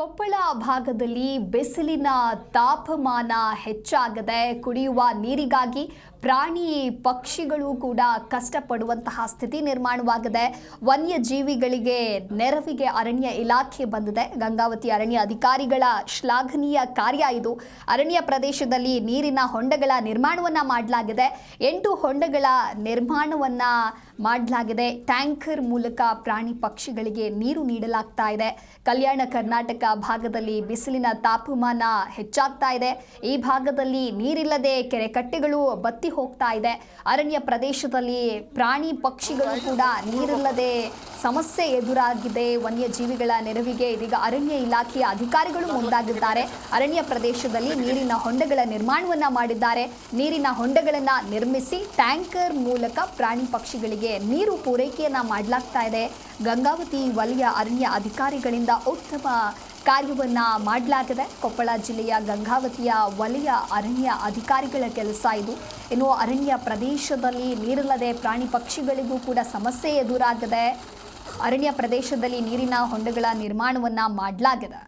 ಕೊಪ್ಪಳ ಭಾಗದಲ್ಲಿ ಬಿಸಿಲಿನ ತಾಪಮಾನ ಹೆಚ್ಚಾಗಿದೆ. ಕುಡಿಯುವ ನೀರಿಗಾಗಿ ಪ್ರಾಣಿ ಪಕ್ಷಿಗಳು ಕೂಡ ಕಷ್ಟಪಡುವಂತಹ ಸ್ಥಿತಿ ನಿರ್ಮಾಣವಾಗಿದೆ. ವನ್ಯಜೀವಿಗಳಿಗೆ ನೆರವಿಗೆ ಅರಣ್ಯ ಇಲಾಖೆ ಬಂದಿದೆ. ಗಂಗಾವತಿ ಅರಣ್ಯ ಅಧಿಕಾರಿಗಳ ಶ್ಲಾಘನೀಯ ಕಾರ್ಯ ಇದು. ಅರಣ್ಯ ಪ್ರದೇಶದಲ್ಲಿ ನೀರಿನ ಹೊಂಡಗಳ ನಿರ್ಮಾಣವನ್ನ ಮಾಡಲಾಗಿದೆ. 8 ಹೊಂಡಗಳ ನಿರ್ಮಾಣವನ್ನ ಮಾಡಲಾಗಿದೆ. ಟ್ಯಾಂಕರ್ ಮೂಲಕ ಪ್ರಾಣಿ ಪಕ್ಷಿಗಳಿಗೆ ನೀರು ನೀಡಲಾಗ್ತಾ ಇದೆ. ಕಲ್ಯಾಣ ಕರ್ನಾಟಕ ಭಾಗದಲ್ಲಿ ಬಿಸಿಲಿನ ತಾಪಮಾನ ಹೆಚ್ಚಾಗ್ತಾ ಇದೆ. ಈ ಭಾಗದಲ್ಲಿ ನೀರಿಲ್ಲದೆ ಕೆರೆ ಕಟ್ಟೆಗಳು ಬತ್ತಿ ಹೋಗ್ತಾ ಇದೆ. ಅರಣ್ಯ ಪ್ರದೇಶದಲ್ಲಿ ಪ್ರಾಣಿ ಪಕ್ಷಿಗಳು ಕೂಡ ನೀರಿಲ್ಲದೆ ಸಮಸ್ಯೆ ಎದುರಾಗಿದೆ. ವನ್ಯಜೀವಿಗಳ ನೆರವಿಗೆ ಇದೀಗ ಅರಣ್ಯ ಇಲಾಖೆಯ ಅಧಿಕಾರಿಗಳು ಮುಂದಾಗಿದ್ದಾರೆ. ಅರಣ್ಯ ಪ್ರದೇಶದಲ್ಲಿ ನೀರಿನ ಹೊಂಡಗಳ ನಿರ್ಮಾಣವನ್ನ ಮಾಡಿದ್ದಾರೆ. ನೀರಿನ ಹೊಂಡಗಳನ್ನ ನಿರ್ಮಿಸಿ ಟ್ಯಾಂಕರ್ ಮೂಲಕ ಪ್ರಾಣಿ ಪಕ್ಷಿಗಳಿಗೆ ನೀರು ಪೂರೈಕೆಯನ್ನ ಮಾಡಲಾಗ್ತಾ ಇದೆ. ಗಂಗಾವತಿ ವಲಯ ಅರಣ್ಯ ಅಧಿಕಾರಿಗಳಿಂದ ಉತ್ತಮ ಕಾರ್ಯವನ್ನ ಮಾಡಲಾಗಿದೆ. ಕೊಪ್ಪಳ ಜಿಲ್ಲೆಯ ಗಂಗಾವತಿಯ ವಲಯ ಅರಣ್ಯ ಅಧಿಕಾರಿಗಳ ಕೆಲಸ ಇದು. ಇನ್ನು ಅರಣ್ಯ ಪ್ರದೇಶದಲ್ಲಿ ನೀರಿಲ್ಲದೆ ಪ್ರಾಣಿ ಪಕ್ಷಿಗಳಿಗೂ ಕೂಡ ಸಮಸ್ಯೆ ಎದುರಾಗಿದೆ. ಅರಣ್ಯ ಪ್ರದೇಶದಲ್ಲಿ ನೀರಿನ ಹೊಂಡಗಳ ನಿರ್ಮಾಣವನ್ನ ಮಾಡಲಾಗಿದೆ.